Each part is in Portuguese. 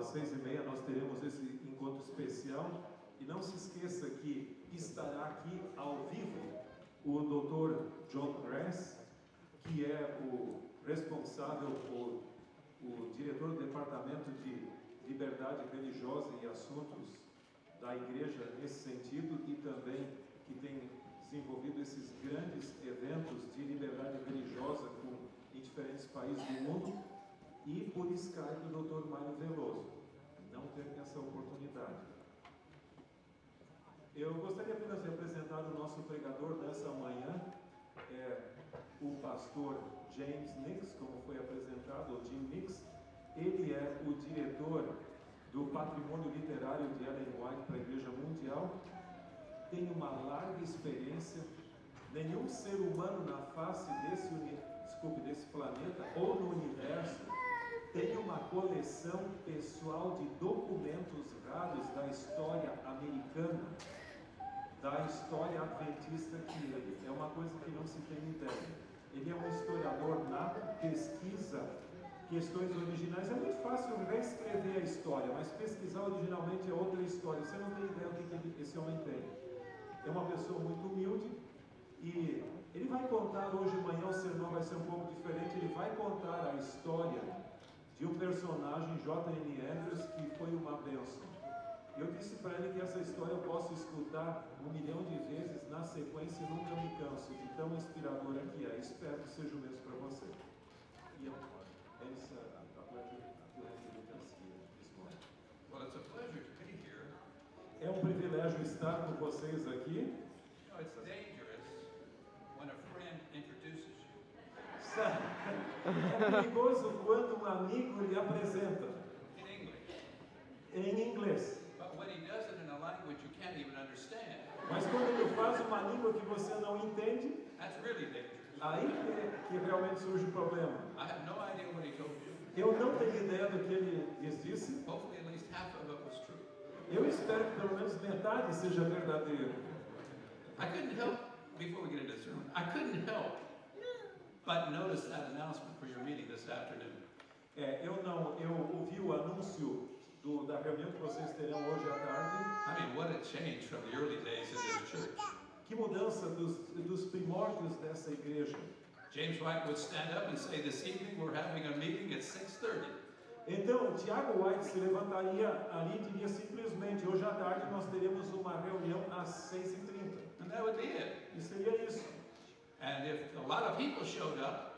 às 6h30 nós teremos esse encontro especial. E não se esqueça que estará aqui ao vivo o Dr. John Grass, que é o responsável por o diretor do Departamento de Liberdade Religiosa e Assuntos da Igreja nesse sentido, e também que tem desenvolvido esses grandes eventos de liberdade religiosa em diferentes países do mundo, e por Skype o Dr. Mário Veloso. Não perca essa oportunidade. Eu gostaria apenas de apresentar o nosso pregador dessa manhã, o pastor James Nix, como foi apresentado, o Jim Nix. Ele é o diretor do Patrimônio Literário de Ellen White para a Igreja Mundial. Tem uma larga experiência. Nenhum ser humano na face desse planeta ou no universo tem uma coleção pessoal de documentos raros da história americana, da história adventista que ele. É uma coisa que não se tem ideia. Ele é um historiador nato, pesquisa questões originais. É muito fácil reescrever a história, mas pesquisar originalmente é outra história. Você não tem ideia do que esse homem tem. É uma pessoa muito humilde e ele vai contar hoje de manhã, o sermão vai ser um pouco diferente. Ele vai contar a história de um personagem, J.N. Andrews, que foi uma bênção. Eu disse para ele que essa história eu posso escutar 1 milhão de vezes na sequência e nunca me canso de tão inspiradora que é. Espero que seja o mesmo para você. It's a pleasure to have you with us here this morning. Well, it's a pleasure to be here. É um privilégio estar com vocês aqui. You know, it's dangerous when a friend introduces you. É perigoso quando um amigo lhe apresenta In English. em inglês. But when he does it in a language you can't even understand, Mas quando ele faz uma língua que você não entende, that's really dangerous. aí que realmente surge o problema. I have no idea what he told you. Eu não tenho ideia do que ele lhes disse. Hopefully at least half of it was true. Eu espero que pelo menos metade seja verdadeiro. I couldn't help, before we get into the sermon, I couldn't help but notice that announcement for your meeting this afternoon. Eu ouvi o anúncio da reunião que vocês terão hoje à tarde. I mean, what a change from the early days of this church. Que mudança dos primórdios dessa igreja. James White would stand up and say, this evening we're having a meeting at 6:30. Então, Tiago White se levantaria ali e diria simplesmente, hoje à tarde nós teremos uma reunião às 6h30. And that would be it. E seria isso. And if a lot of people showed up,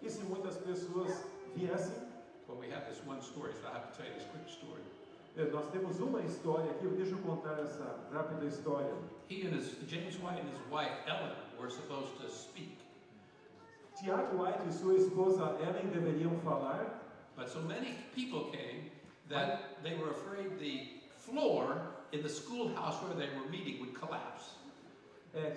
E se muitas pessoas viessem, well, we have this one story, so I have to tell you this quick story. nós temos uma história aqui, deixa eu contar essa rápida história. James White and his wife, Ellen, were supposed to speak. Tiago White e sua esposa Ellen deveriam falar, But so many people came that they were afraid the floor in the schoolhouse where they were meeting would collapse.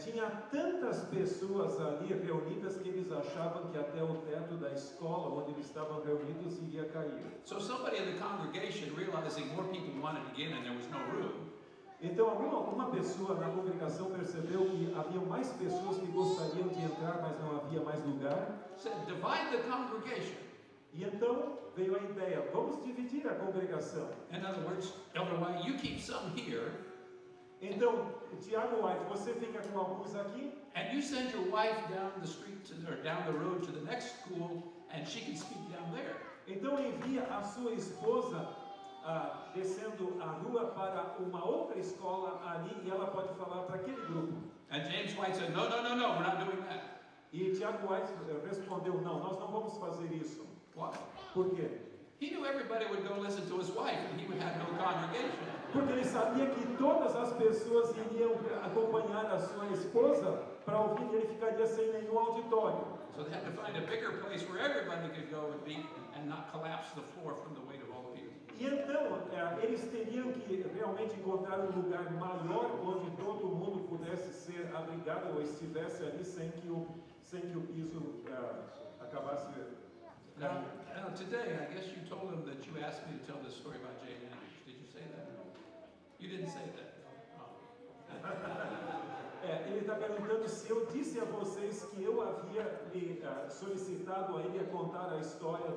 Tinha tantas pessoas ali reunidas que eles achavam que até o teto da escola onde eles estavam reunidos iria cair. So somebody in the congregation, realizing more people wanted to get in, there was no room. Então alguma pessoa na congregação percebeu que havia mais pessoas que gostariam de entrar, mas não havia mais lugar. Said, divide the congregation. E então veio a ideia, vamos dividir a congregação. In other words, Elder White, you keep some here. Então, Tiago White, você fica com alguns aqui. And you send your wife down the street or down the road to the next school, and she can speak down there. Então envia a sua esposa descendo a rua para uma outra escola ali e ela pode falar para aquele grupo. And James White said, no, we're not doing that. E Tiago White respondeu, não, nós não vamos fazer isso. Why? Por quê? He knew everybody would go listen to his wife, and he would have no congregation. Porque ele sabia que todas as pessoas iriam acompanhar a sua esposa para ouvir, e ele ficaria sem nenhum auditório. So they had to find a bigger place where everybody could go and meet and not collapse the floor from the weight of all the people. E então, eles teriam que realmente encontrar um lugar maior onde todo mundo pudesse ser abrigado ou estivesse ali sem que o piso acabasse. Now today, I guess you told him that you asked me to tell this story about Jane Andrews. Did you say that? You didn't say that. Ele está perguntando se eu disse a vocês que eu havia solicitado a ele a contar a história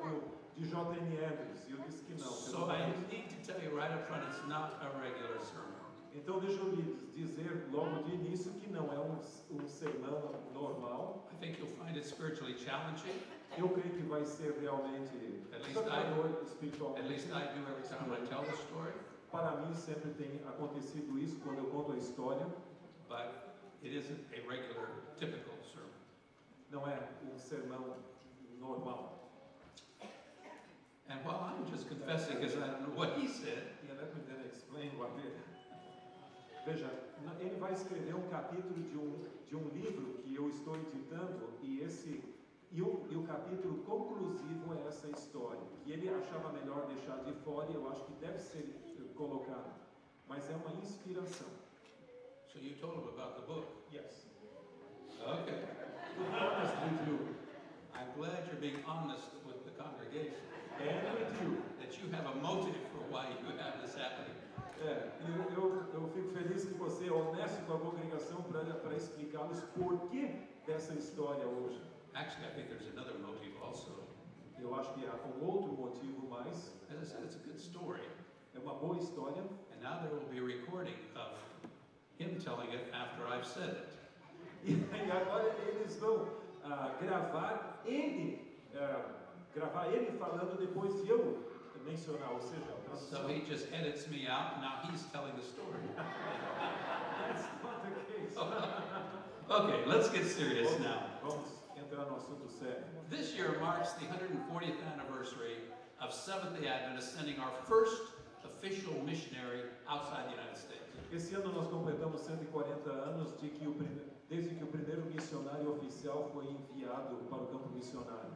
de J.N. Andrews. E eu disse que não. So I need to tell you right up front, it's not a regular sermon. Então deixa eu lhe dizer logo de início que não é um sermão normal. I think you'll find it spiritually challenging. Eu creio que vai ser realmente desafiador espiritualmente. At least I do every time I tell the story. Para mim sempre tem acontecido isso quando eu conto a história. But it isn't a regular, typical sermon. Não é um sermão normal. And while I'm just confessing because I don't know what he said, Yeah, let me then explain what it. Veja, ele vai escrever um capítulo de um livro que eu estou editando e o capítulo conclusivo é essa história, que ele achava melhor deixar de fora e eu acho que deve ser colocado, mas é uma inspiração. so you told him about the book. Yes. Okay. To be honest with you, I'm glad you're being honest with the congregation. and with you. That you have a motive for why you have this happening. Eu fico feliz que você é honesto com a congregação para explicar-nos por que dessa história hoje. Actually, I think there's another motive also. Eu acho que há um outro motivo mais. As I said, it's a good story. É uma boa história. And now there will be a recording of him telling it after I've said it. E agora eles vão gravar ele falando depois de eu mencionar, ou seja, a So tradução. he just edits me out, and now he's telling the story. That's not the case. Okay, let's get serious now. Vamos entrar no assunto sério. This year marks the 140th anniversary of Seventh-day Adventists sending our first official missionary outside the United States. Esse ano nós completamos 140 anos desde que o primeiro missionário oficial foi enviado para o campo missionário.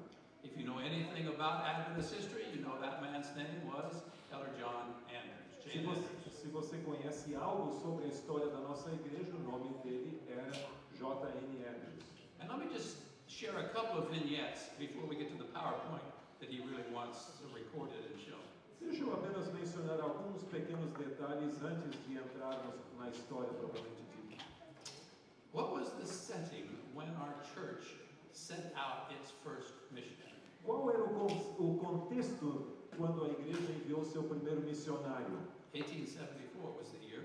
If you know anything about Adventist history, you know that man's name was Elder John Andrews. Se você conhece algo sobre a história da nossa igreja, o nome dele era J.N. Andrews. And let me just share a couple of vignettes before we get to the PowerPoint that he really wants recorded and shown. Deixa eu apenas mencionar alguns pequenos detalhes antes de entrarmos na história propriamente dita. What was the setting when our church sent out its first missionary? Qual era o contexto quando a igreja enviou seu primeiro missionário? 1874 was the year.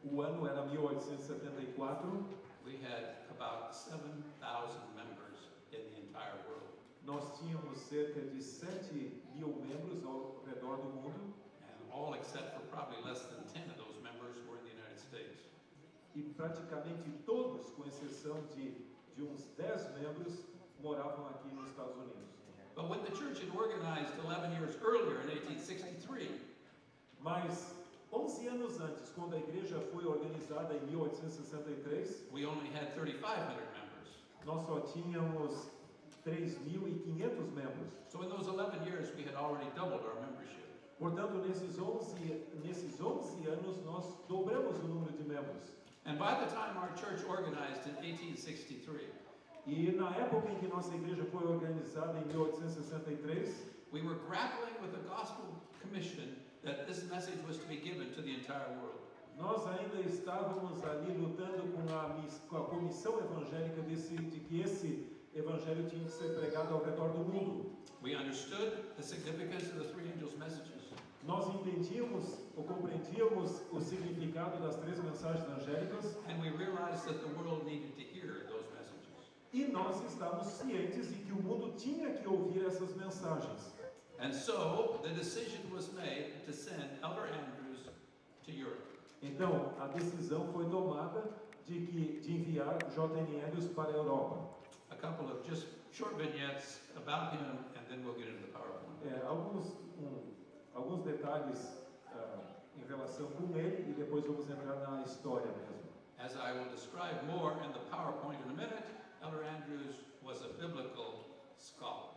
O ano era 1874. We had about 7,000 members in the entire world. Nós tínhamos cerca de 7.000 membros ao redor do mundo. And all except for probably less than 10 of those members were in the United States. E praticamente todos, com exceção de uns 10 membros, moravam aqui nos Estados Unidos. But when the church had organized 11 years earlier in 1863, Mas 11 anos antes, quando a igreja foi organizada em 1863, we only had 3,500 members. nós só tínhamos 3.500 membros. So in those 11 years, we had already doubled our membership. Portanto, nesses 11 anos, nós dobramos o número de membros. And by the time our church organized in 1863, E na época em que nossa igreja foi organizada em 1863, we were grappling with the gospel commission that this message was to be given to the entire world. nós ainda estávamos ali lutando com a comissão evangélica de que esse evangelho tinha que ser pregado ao redor do mundo. We understood the significance of the three angels' messages. Nós entendíamos ou compreendíamos o significado das 3 mensagens angélicas And we realized that the world needed to hear those messages. e nós estávamos cientes de que o mundo tinha que ouvir essas mensagens. And so the decision was made to send Elder Andrews to Europe. Então, a decisão foi tomada de enviar J.N. Andrews para a Europa. A couple of just short vignettes about him, and then we'll get into the PowerPoint. Alguns detalhes em relação com ele e depois vamos entrar na história mesmo. As I will describe more in the PowerPoint in a minute, Elder Andrews was a biblical scholar.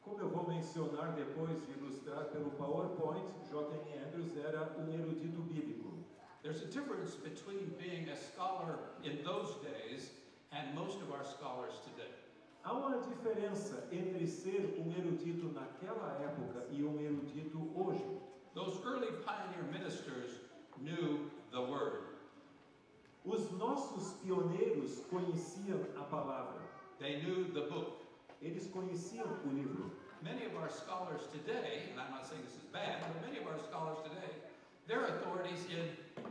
Como eu vou mencionar depois de ilustrar pelo PowerPoint, J.N. Andrews era erudito bíblico. There's a difference between being a scholar in those days and most of our scholars today. Há uma diferença entre ser erudito naquela época e erudito hoje. Those early pioneer ministers knew the Word. Os nossos pioneiros conheciam a palavra. They knew the book. Eles conheciam o livro. many of our scholars today, and I'm not saying this is bad, but many of our scholars today, they're authorities in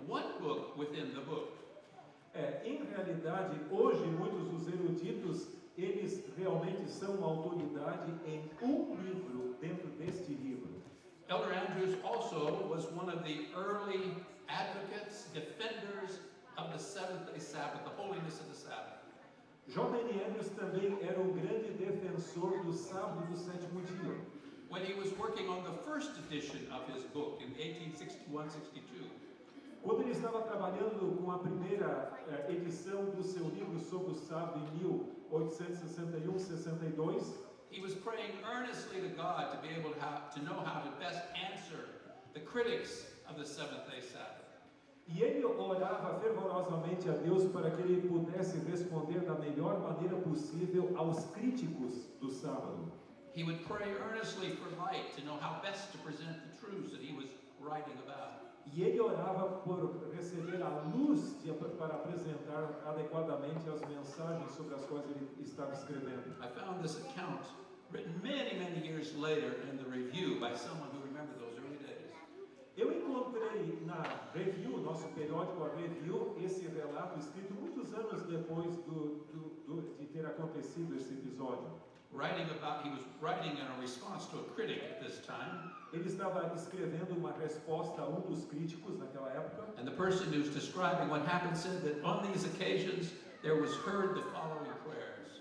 one book within the book. Em realidade, hoje, muitos dos eruditos, eles realmente são uma autoridade em um livro dentro deste livro. Elder Andrews also was one of the early advocates, defenders of the seventh-day Sabbath, the holiness of the Sabbath. J.N. Andrews também era um grande defensor do sábado do sétimo dia. When he was working on the first edition of his book in 1861-62, Quando ele estava trabalhando com a primeira edição do seu livro sobre o sábado em 1861-62, he was praying earnestly to God to be able to know how to best answer the critics of the seventh-day Sabbath. e ele orava fervorosamente a Deus para que ele pudesse responder da melhor maneira possível aos críticos do sábado. He would pray earnestly for light to know how best to present the truths that he was writing about. E ele orava por receber a luz para apresentar adequadamente as mensagens sobre as quais ele estava escrevendo. I found this account written many, many years later in the review by someone who remembered those early days. Eu encontrei na Review, nosso periódico, a Review, esse relato escrito muitos anos depois de ter acontecido esse episódio. He was writing in a response to a critic at this time. Ele estava escrevendo uma resposta a um dos críticos naquela época. And the person who's describing what happened said that on these occasions there was heard the following prayers.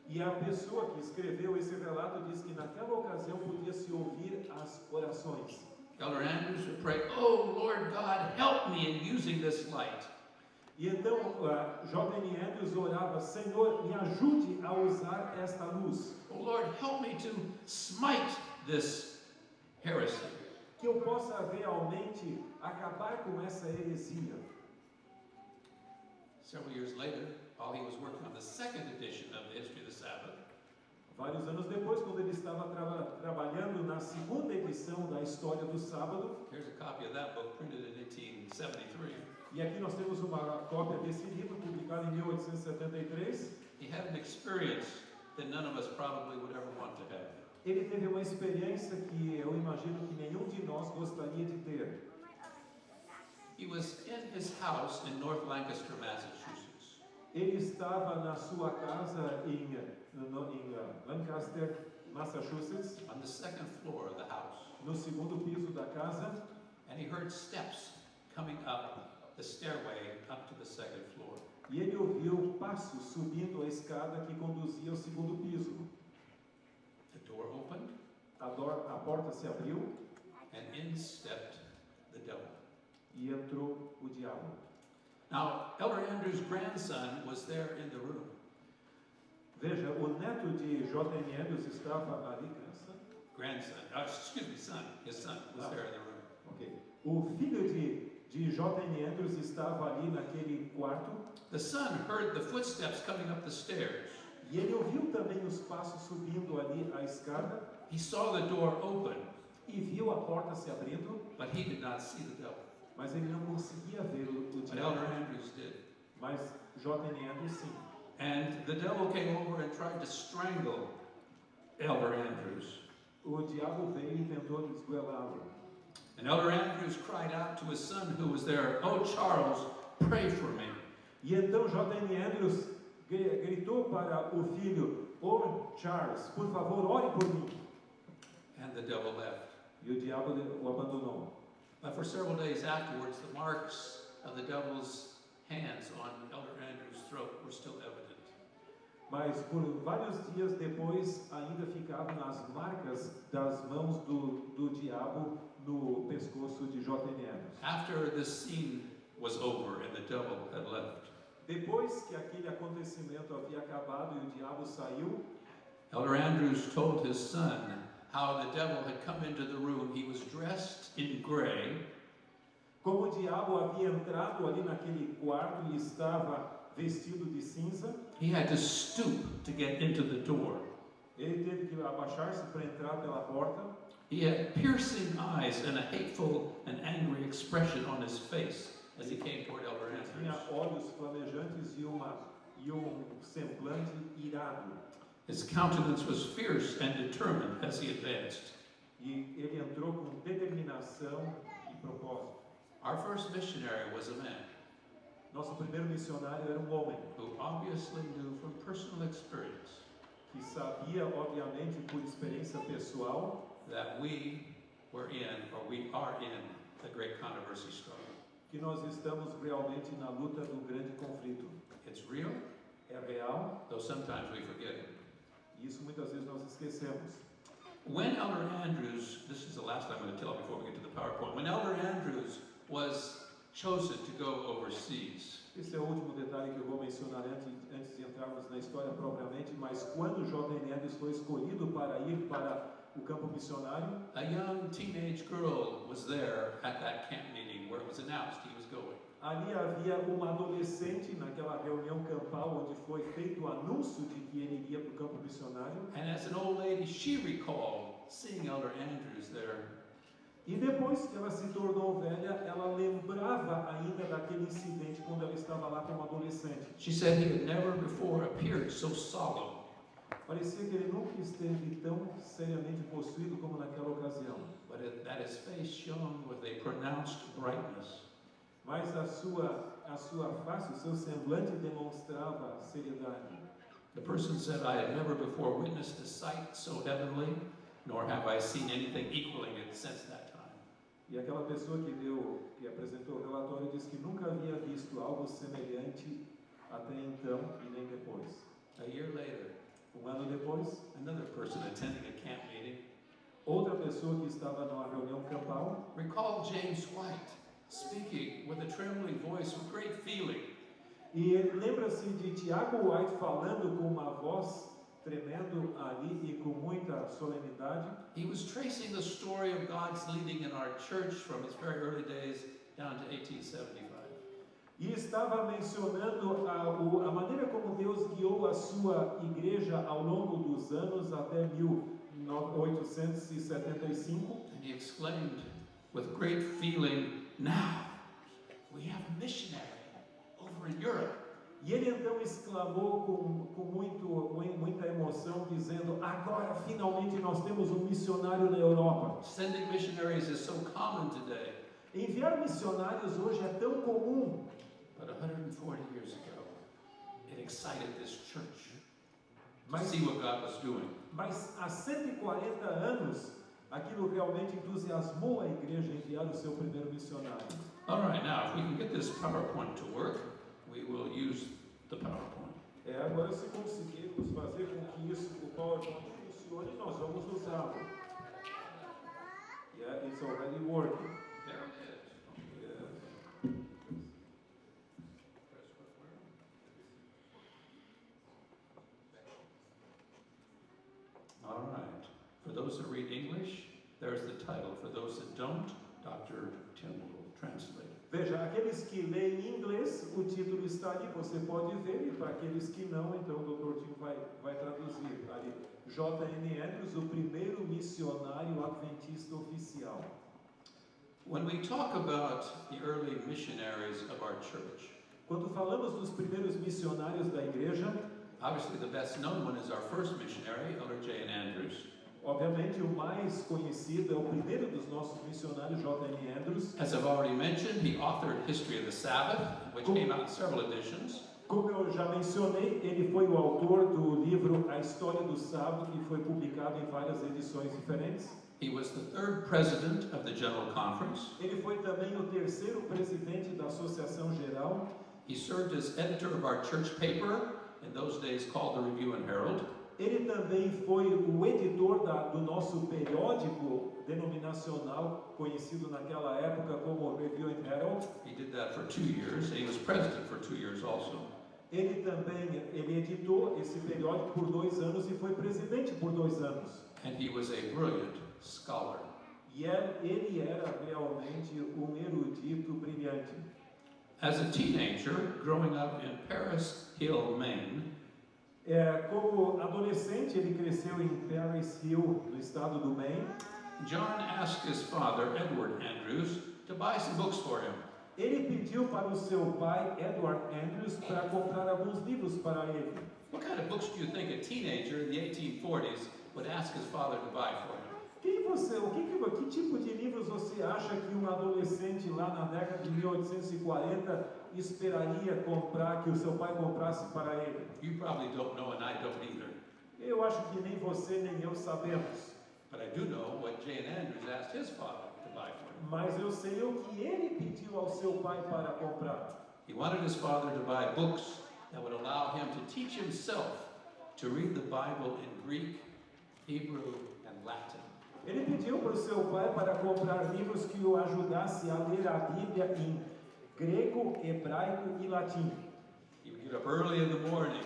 E a pessoa que escreveu esse relato diz que naquela ocasião podia-se ouvir as orações. Elder Andrews would pray, "Oh Lord God, help me in using this light." E então J.N. Andrews orava: Senhor, me ajude a usar esta luz. Oh Lord, help me to smite this heresy. Que eu possa realmente acabar com essa heresia. Several years later, while he was working on the second edition of the History of the Sabbath, Vários anos depois, quando ele estava trabalhando na segunda edição da História do Sábado, here's a copy of that book printed in 1873. e aqui nós temos uma cópia desse livro, publicado em 1873, He had an experience that none of us probably would ever want to have. ele teve uma experiência que eu imagino que nenhum de nós gostaria de ter. He was in his house in North Lancaster, Massachusetts. Ele estava na sua casa em Lancaster, Massachusetts, On the second floor of the house, no segundo piso da casa, and he heard steps coming up the stairway up to the second floor. e ele ouviu passos subindo a escada que conduzia ao segundo piso. The door opened, A porta se abriu and in stepped the devil. e entrou o diabo. Now, Elder Andrews' grandson was there in the room. Veja, o neto de J.N. Andrews estava ali, His son was there in the room. Ok. O filho de J.N. Andrews estava ali naquele quarto, The son heard the footsteps coming up the stairs. e ele ouviu também os passos subindo ali a escada, He saw the door open, e viu a porta se abrindo, but he did not see the devil. mas ele não conseguia ver o But diabo. Elder Andrews did. Mas J.N. Andrews sim. And the devil came over and tried to strangle Elder Andrews. O diabo veio e tentou esgoelá-lo. And Elder Andrews cried out to his son who was there, "Oh, Charles, pray for me." E então J.N. Andrews gritou para o filho: "Oh, Charles, por favor, ore por mim." And the devil left. E o diabo o abandonou. But for several days afterwards, the marks of the devil's hands on Elder Andrews' throat were still evident. Mas por vários dias depois ainda ficavam as marcas das mãos do diabo no pescoço de J.N. Andrews. After this scene was over and the devil had left, Depois que aquele acontecimento havia acabado e o diabo saiu, Elder Andrews told his son how the devil had come into the room. He was dressed in gray. como o diabo havia entrado ali naquele quarto e estava vestido de cinza, He had to stoop to get into the door. ele teve que abaixar-se para entrar pela porta. He had piercing eyes and a hateful and angry expression on his face as he came toward Elder Tinha Andrews. olhos flamejantes e um semblante irado. His countenance was fierce and determined as he advanced. E ele entrou com determinação e propósito. Our first missionary was a man Nosso primeiro missionário era um homem who obviously knew from personal experience que sabia, obviamente, por experiência pessoal, that we are in the great controversy struggle. que nós estamos realmente na luta do grande conflito. It's real, É real, though sometimes we forget it. e isso muitas vezes nós esquecemos. When Elder Andrews, this is the last I'm going to tell before we get to the PowerPoint, when Elder Andrews was chosen to go overseas, Esse é o último detalhe que eu vou mencionar antes de entrarmos na história propriamente, mas quando o jovem Andrews foi escolhido para ir para o campo missionário, a young teenage girl was there at that camp meeting where it was announced he was going. ali havia uma adolescente naquela reunião campal onde foi feito o anúncio de que ele iria para o campo missionário. And as an old lady, she recalled seeing Elder Andrews there. E depois que ela se tornou velha, ela lembrava ainda daquele incidente quando ela estava lá como adolescente. She said he had never before appeared so solemn. Parecia que ele nunca esteve tão seriamente possuído como naquela ocasião. But that his face shone with a pronounced brightness. Mas a sua face, o seu semblante demonstrava seriedade. The person said, I had never before witnessed a sight so heavenly, nor have I seen anything equaling it since that time. E aquela pessoa que apresentou o relatório disse que nunca havia visto algo semelhante até então e nem depois. A year later, Um ano depois, another person attending a camp meeting outra pessoa que estava numa reunião campal recalled James White speaking with a trembling voice with great feeling. e lembra-se de Tiago White falando com uma voz tremendo ali e com muita solenidade. He was tracing the story of God's leading in our church from its very early days down to 1875. E estava mencionando a maneira como Deus guiou a sua igreja ao longo dos anos até 1875. And he exclaimed with great feeling, now we have a missionary over in Europe. E ele então exclamou com muita emoção, dizendo: agora finalmente nós temos um missionário na Europa. Sending missionaries is so common today. Enviar missionários hoje é tão comum. But 140 years ago, it excited this church to Mas, see what God was doing. mas há 140 anos, aquilo realmente entusiasmou a igreja a enviar o seu primeiro missionário. All right, now if we can get this PowerPoint to work, we will use the PowerPoint. Agora, se conseguirmos fazer com que o PowerPoint funcione, nós vamos usá-lo. Yeah, it's already working. There it is. Yes. Press what where? All right. For those that read English, there's the title. For those that don't, Dr. Tim will translate. Veja, aqueles que leem inglês, o título está ali, você pode ver, e para aqueles que não, então o Dr. Tim vai traduzir ali. J.N. Andrews, o primeiro missionário adventista oficial. When we talk about the early missionaries of our church, Quando falamos dos primeiros missionários da igreja, obviously the best known one is our first missionary, Elder J.N. Andrews. obviamente o mais conhecido é o primeiro dos nossos missionários, J.N. Andrews. As I've already mentioned, he authored History of the Sabbath, which came out in several editions. Como eu já mencionei, ele foi o autor do livro A História do Sábado, que foi publicado em várias edições diferentes. He was the third president of the General Conference. Ele foi também o terceiro presidente da Associação Geral. He served as editor of our church paper, in those days called the Review and Herald. Ele também foi o editor do nosso periódico denominacional, conhecido naquela época como Review and Herald. He did that for 2 years, and he was president for 2 years also. Ele editou esse periódico por 2 anos e foi presidente por 2 anos. And he was a brilliant scholar. E ele era realmente um erudito brilhante. As a teenager, growing up in Paris Hill, Maine, Como adolescente, ele cresceu em Paris Hill, no estado do Maine. John asked his father, Edward Andrews, to buy some books for him. Ele pediu para o seu pai, Edward Andrews, para comprar alguns livros para ele. What kind of books do you think a teenager in the 1840s would ask his father to buy for him? Que tipo de livros você acha que um adolescente lá na década de 1840 esperaria comprar, que o seu pai comprasse para ele? You probably don't know, and I don't either. Eu acho que nem você nem eu sabemos. But I do know what Jane Andrews asked his father to buy for him. Mas eu sei o que ele pediu ao seu pai para comprar. He wanted his father to buy books that would allow him to teach himself to read the Bible in Greek, Hebrew, and Latin. Ele pediu para o seu pai para comprar livros que o ajudasse a ler a Bíblia em grego, hebraico e latim. He would get up early in the morning,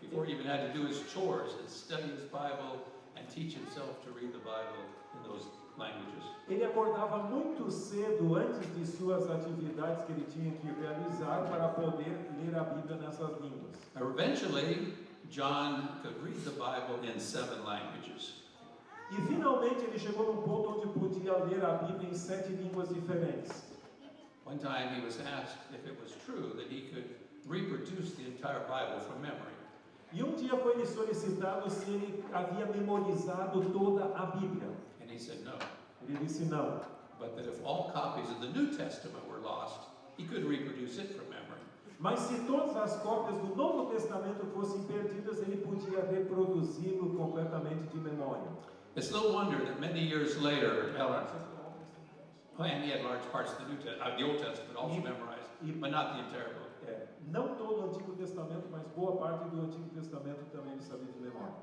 before he even had to do his chores, and study his Bible and teach himself to read the Bible in those languages. Ele acordava muito cedo antes de suas atividades que ele tinha que realizar para poder ler a Bíblia nessas línguas. Eventually, John could read the Bible in 7 languages. E finalmente ele chegou num ponto onde podia ler a Bíblia em 7 línguas diferentes. One time he was asked if it was true that he could reproduce the entire Bible from memory. E um dia foi lhe solicitado se ele havia memorizado toda a Bíblia. And he said no. Ele disse não. But that if all copies of the New Testament were lost, he could reproduce it from memory. Mas se todas as cópias do Novo Testamento fossem perdidas, ele podia reproduzi-lo completamente de memória. It's no wonder that many years later, and he had large parts of the Old Testament also memorized, but not the entire book. Não todo o Antigo Testamento, mas boa parte do Antigo Testamento também ele sabia de memória.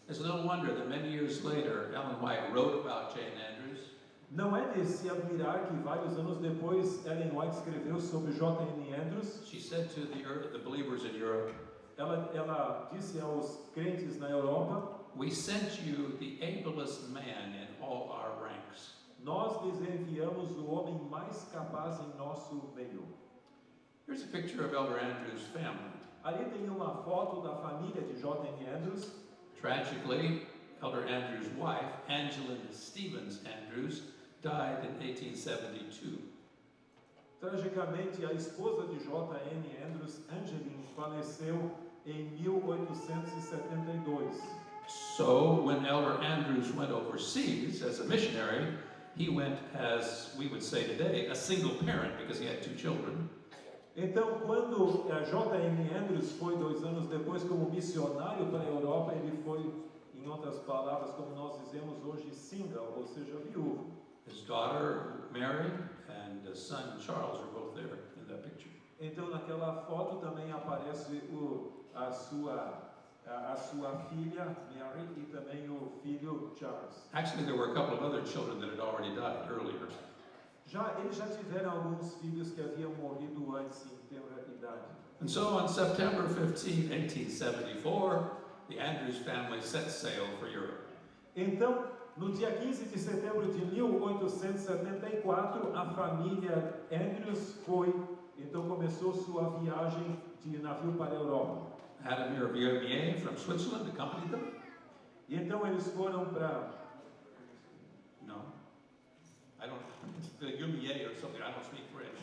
It's no wonder that many years later, Ellen White wrote about Jane Andrews. Não é de se admirar que vários anos depois Ellen White escreveu sobre J.N. Andrews. She said to the believers in Europe, Ela disse aos crentes na Europa: "We sent you the ablest man in all our ranks." Nós lhes enviamos o homem mais capaz em nosso meio. Here's a picture of Elder Andrews' family. Ali tem uma foto da família de J.N. Andrews. Tragically, Elder Andrews' wife, Angeline Stevens Andrews, died in 1872. Tragicamente, a esposa de J.N. Andrews, Angeline, faleceu em 1872. So, when Elder Andrews went overseas as a missionary, he went as, we would say today, a single parent because he had 2 children. Então, quando J.N. Andrews foi 2 anos depois como missionário para a Europa, ele foi, em outras palavras, como nós dizemos hoje, single, ou seja, viúvo. His daughter Mary and his son Charles are both there in that picture. Então, naquela foto também aparece a sua filha Mary e também o filho Charles. Actually, there were a couple of other children that had already died earlier. Eles já tiveram alguns filhos que haviam morrido antes em tenra idade. And so on September 15, 1874, the Andrews family set sail for Europe. Então, no dia 15 de setembro de 1874, a família Andrews então começou sua viagem de navio para a Europa. Adamir Vernier from Switzerland accompanied them. E então eles foram para... No, I don't. Vernier or something. I don't speak French.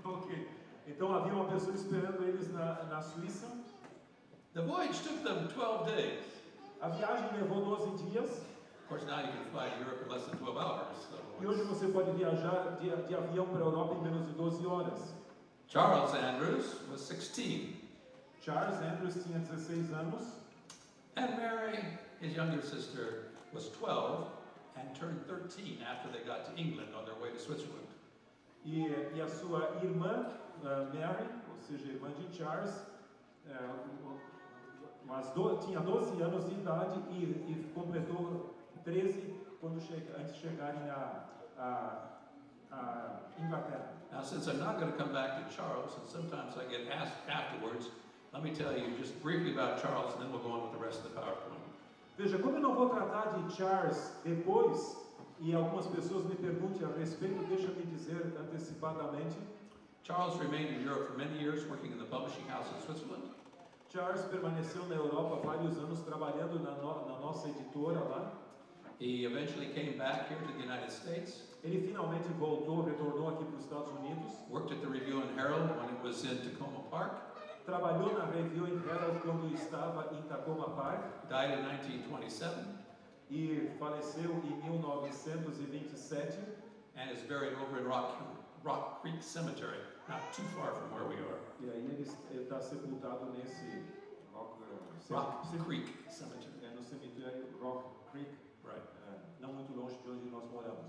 Ok. Então havia uma pessoa esperando eles na Suíça. The voyage took them 12 days. A viagem levou 12 dias. Of course, now you can fly to Europe in less than 12 hours. So E hoje você pode viajar de avião para a Europa em menos de 12 horas. Charles Andrews was 16. Charles Andrews tinha 16 anos. And Mary, his younger sister, was 12 and turned 13 after they got to England on their way to Switzerland. E a sua irmã, Mary, ou seja, irmã de Charles, tinha 12 anos de idade e completou 13 antes de chegarem a Inglaterra. Now, since I'm not going to come back to Charles, and sometimes I get asked afterwards, let me tell you just briefly about Charles, and then we'll go on with the rest of the PowerPoint. Veja, como eu não vou tratar de Charles depois, e algumas pessoas me perguntam a respeito, deixa-me dizer antecipadamente. Charles remained in Europe for many years, working in the publishing house in Switzerland. Charles permaneceu na Europa vários anos trabalhando na nossa editora lá. He eventually came back here to the United States. Ele finalmente retornou aqui para os Estados Unidos. Worked at the Review and Herald when it was in Tacoma Park. trabalhou na Review and Herald quando estava em Tacoma Park died in 1927, e faleceu em 1927 and is buried over in Rock Creek Cemetery, not too far from where we are. e aí ele está sepultado nesse Rock Creek Cemetery. no cemitério Rock Creek, Right. não muito longe de onde nós moramos.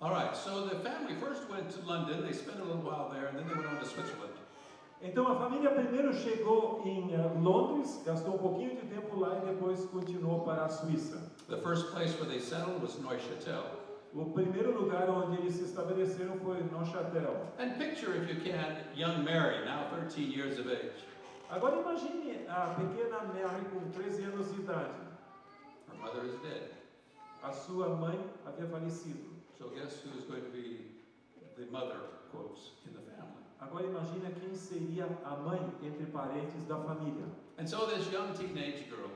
All right, so the family first went to London, they spent a little while there, and then they went on to Switzerland. Então a família primeiro chegou em Londres, gastou um pouquinho de tempo lá e depois continuou para a Suíça. The first place where they settled was Neuchâtel. O primeiro lugar onde eles se estabeleceram foi Neuchâtel. And picture, if you can, young Mary, now 13 years of age. Agora imagine a pequena Mary com 13 anos de idade. Her mother is dead. A sua mãe havia falecido. So guess who's going to be the mother, quotes, in the family? Agora imagina quem seria a mãe entre parentes da família. And so this young teenage girl,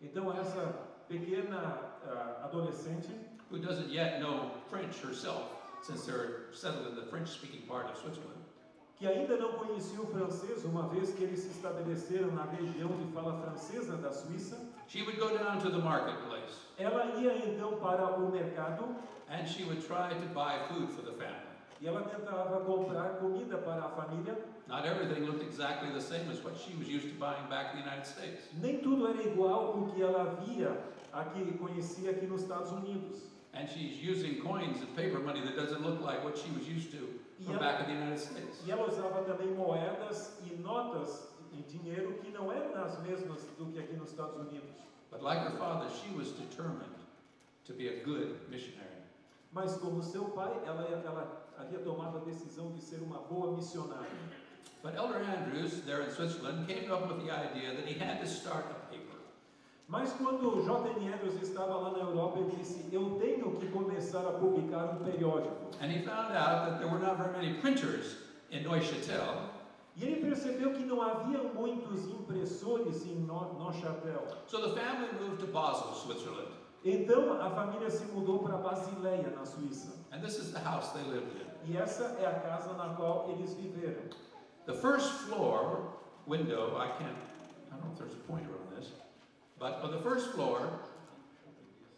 Então essa pequena adolescente, who doesn't yet know French herself, since they're settled in the French-speaking part of Switzerland, que ainda não conhecia o francês, uma vez que eles se estabeleceram na região de fala francesa da Suíça, she would go down to the marketplace ela ia então para o mercado and she would try to buy food for the family. e ela tentava comprar comida para a família. Not everything looked exactly the same as what she was used to buying back in the United States. Nem tudo era igual o que ela via aqui, conhecia aqui nos Estados Unidos. And she's using coins and paper money that doesn't look like what she was used to from back in the United States. E ela usava também moedas e notas de dinheiro que não eram as mesmas do que aqui nos Estados Unidos. But like her father, she was determined to be a good missionary. Mas como seu pai, ela havia tomado a decisão de ser uma boa missionária. But Elder Andrews, there in Switzerland, came up with the idea that he had to start a paper. Mas quando J.N. Andrews estava lá na Europa, ele disse: eu tenho que começar a publicar um periódico. And he found out that there were not very many printers in Neuchâtel. E ele percebeu que não havia muitos impressores em Neuchâtel. So the family moved to Basel, Switzerland. Então a família se mudou para Basileia, na Suíça. And this is the house they lived in. E essa é a casa na qual eles viveram. The first floor window, I don't know if there's a pointer on this, but on the first floor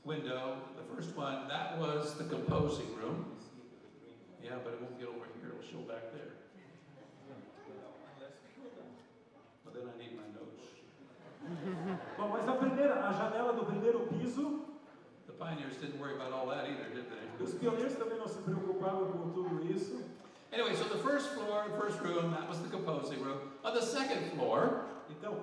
window, the first one, that was the composing room. Yeah, but it won't get over here, it'll show back there. But then I need my notes. Bom, mas a janela do primeiro piso, The pioneers didn't worry about all that either, did they? os pioneiros também não se preocupavam com tudo isso. Anyway, so the first floor, first room, that was the composing room. On the second floor, Então,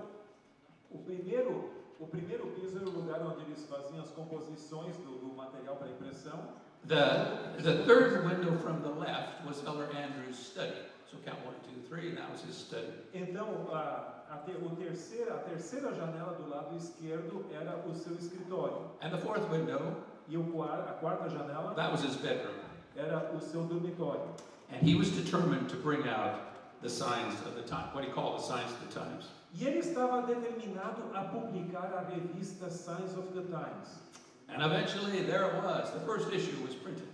o primeiro piso era o lugar onde eles faziam as composições do material para impressão. the third window from the left was Elder Andrews' study. So count 1, 2, 3, and that was his study. Então, a terceira janela do lado esquerdo era o seu escritório. And the fourth window, E a quarta janela that was his bedroom. era o seu dormitório. And he was determined to bring out the signs of the time, what he called the signs of the times. E ele estava determinado a publicar a revista Signs of the Times. And eventually, there it was. The first issue was printed.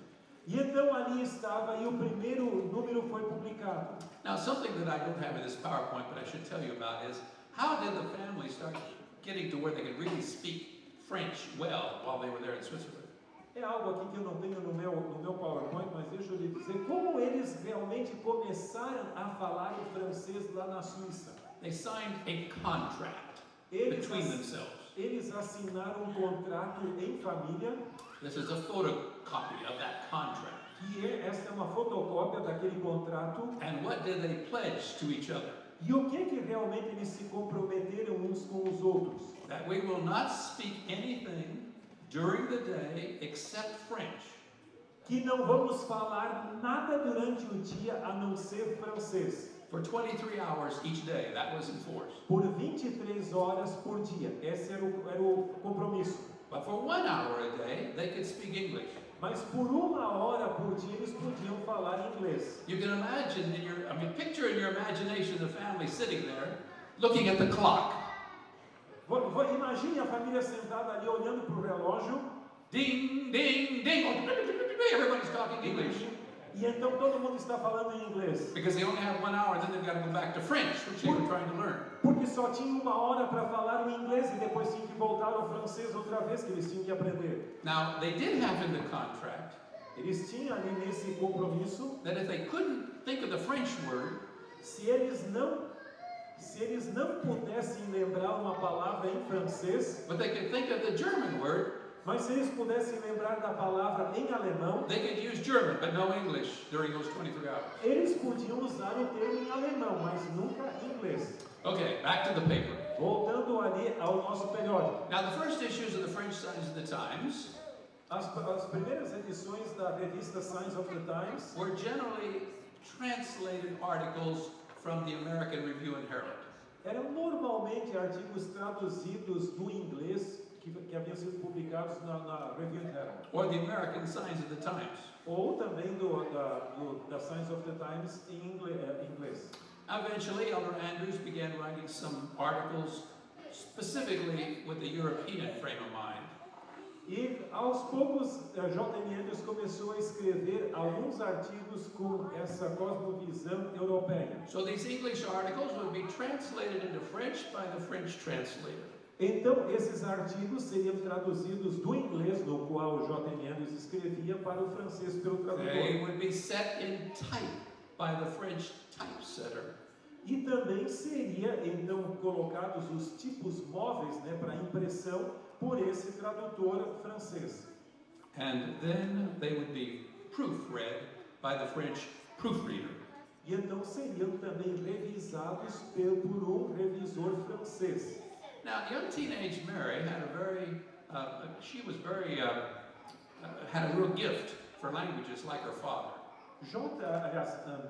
E então ali estava e o primeiro número foi publicado. Now, something that I don't have in this PowerPoint, but I should tell you about is, how did the family start getting to where they could really speak French well while they were there in Switzerland? É algo aqui que eu não tenho no meu PowerPoint, mas deixa eu lhe dizer como eles realmente começaram a falar o francês lá na Suíça. They signed a contract Eles, between themselves. eles assinaram um contrato em família, This is a photocopy of that contract. esta é uma fotocópia daquele contrato. And what did they pledge to each other? E o que realmente eles se comprometeram uns com os outros? That we will not speak anything during the day except French. Que não vamos falar nada durante o dia a não ser francês. For 23 hours each day, that was enforced. Por 23 horas por dia. Esse era o compromisso. But for 1 hour a day, they could speak English. Mas por 1 hora por dia eles podiam falar inglês. You can imagine picture in your imagination the family sitting there, looking at the clock. Imagine a família sentada ali olhando para o relógio. Ding, ding, ding. Everybody's talking English. E então todo mundo está falando em inglês. Because they only have 1 hour, and then they've got to go back to French, which they were trying to learn. Porque só tinha 1 hora para falar o inglês e depois tinha que voltar ao francês outra vez que eles tinham que aprender. Now, they did have in the contract Eles tinham ali nesse compromisso that if they couldn't think of the French word, se eles não pudessem lembrar uma palavra em francês, but they could think of the German word, mas se eles pudessem lembrar da palavra em alemão, they could use German, but no English during those 23 hours. eles podiam usar o termo em alemão, mas nunca em inglês. Okay, back to the paper. Voltando ali ao nosso periódico. Now, the first issues of the French Signs of the Times As primeiras edições da revista Signs of the Times were generally translated articles from the American Review and Herald. eram normalmente artigos traduzidos do inglês que haviam sido publicados na Review and Herald. Or the American Signs of the Times. Ou também da Signs of the Times em inglês. Eventually, Elder Andrews began writing some articles specifically with the European frame of mind. E aos poucos, J.M. Andrews começou a escrever alguns artigos com essa cosmovisão europeia. So these English articles would be translated into French by the French translator. Então, esses artigos seriam traduzidos do inglês, no qual J.M. Andrews escrevia, para o francês pelo They tradutor. would be set in type by the French typesetter. E também seria, então, colocados os tipos móveis, né, para impressão por esse tradutor francês. And then they would be proofread by the French proofreader. E então seriam também revisados por revisor francês. Now, young teenage Mary had had a real gift for languages like her father.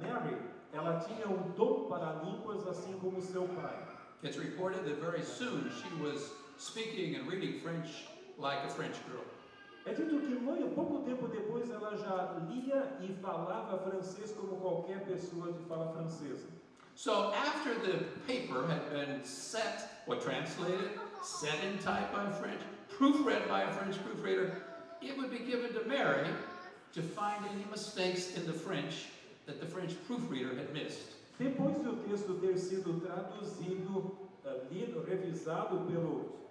Mary, ela tinha dom para línguas assim como seu pai. It's reported that very soon she was speaking and reading French like a French girl. É dito que pouco tempo depois ela já lia e falava francês como qualquer pessoa de fala francesa. So after the paper had been set or translated, set in type by a French, proofread by a French proofreader, it would be given to Mary to find any mistakes in the French that the French proofreader had missed. Depois do texto ter sido traduzido, lido, revisado pelo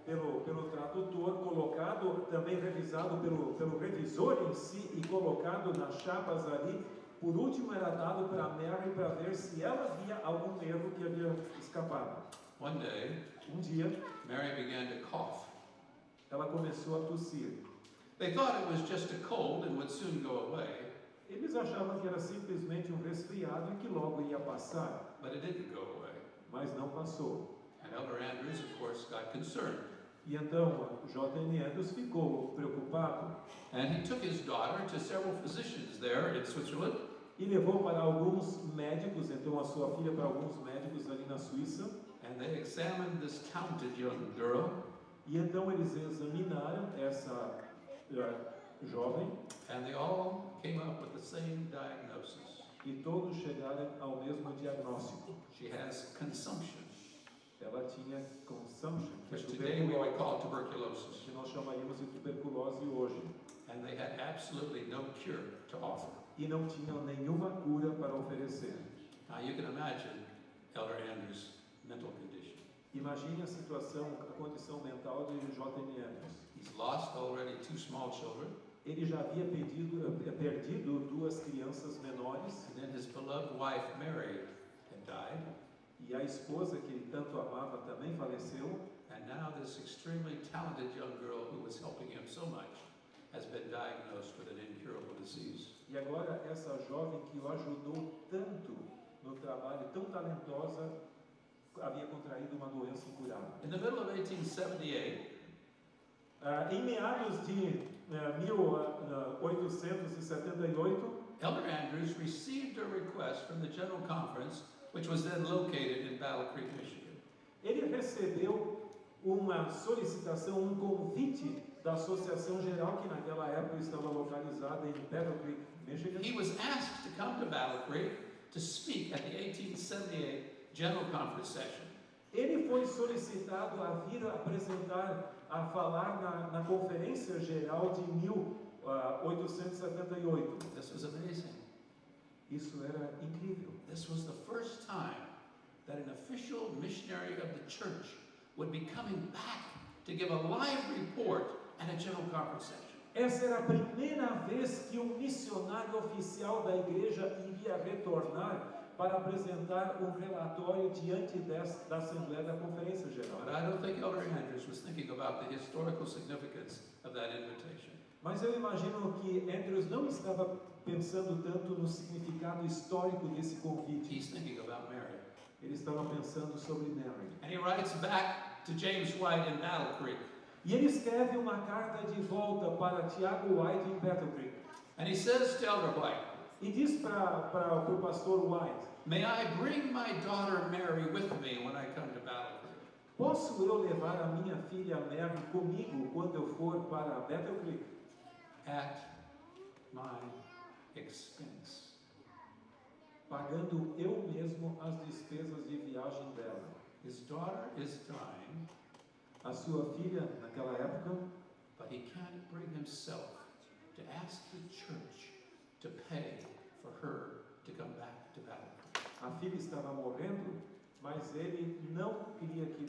tradutor, colocado, também revisado pelo revisor em si e colocado nas chapas ali, por último era dado para Mary para ver se ela via algum erro que havia escapado. One day, dia, Mary began to cough. Ela começou a tossir. They thought it was just a cold and would soon go away. Eles achavam que era simplesmente resfriado e que logo ia passar. But it didn't go away. Mas não passou. And Elder Andrews, of course, got concerned. E então J.M. Andrews ficou preocupado. And he took his daughter to several physicians there in Switzerland. E levou para alguns médicos, então a sua filha para alguns médicos ali na Suíça. And they examined this talented young girl. E então eles examinaram essa jovem. And they all came up with the same diagnosis. E todos chegaram ao mesmo diagnóstico. She has consumption. Ela tinha consumption, Which today we would call tuberculosis. que nós chamaríamos de tuberculose hoje. And they had absolutely no cure to offer. E não tinham nenhuma cura para oferecer. Now you can imagine Elder Andrews' mental condition. Imagine a situação, a condição mental de J.M. Andrews. He's lost already 2 small children. Ele já havia perdido 2 crianças menores. And then his beloved wife Mary had died. E a esposa que ele tanto amava também faleceu. And now this extremely talented young girl who was helping him so much has been diagnosed with an incurable disease. E agora essa jovem que o ajudou tanto no trabalho, tão talentosa, havia contraído uma doença incurável. In the middle of 1878, em meados de 1878, Elder Andrews received a request from the General Conference, which was then located in Battle Creek, Michigan. Ele recebeu uma solicitação, convite da Associação Geral, que naquela época estava localizada em Battle Creek, Michigan. He was asked to come to Battle Creek to speak at the 1878 General Conference session. Ele foi solicitado a vir apresentar, a falar na Conferência Geral de 1878. This was amazing. official missionary of the church would be coming back to give a live report at a general conference session. Essa era a primeira vez que um missionário oficial da igreja iria retornar para apresentar um relatório diante da Assembleia da Conferência Geral. But I don't think Elder Andrews was thinking about the historical significance of that invitation. Mas eu imagino que Andrews não estava pensando tanto no significado histórico desse convite. He's thinking about Mary. Ele estava pensando sobre Mary. And he writes back to James White in Battle Creek. E ele escreve uma carta de volta para Tiago White em Battle Creek. And he says to Elder White, E diz para o pastor White, may I bring my daughter Mary with me when I come to Battle Creek? posso eu levar a minha filha Mary comigo quando eu for para Battle Creek? At my expense. Pagando eu mesmo as despesas de viagem dela. His daughter is dying, A sua filha, naquela época, but he can't bring himself to ask the church to pay for her to come back to Battle Creek. a filha estava morrendo, mas ele não queria que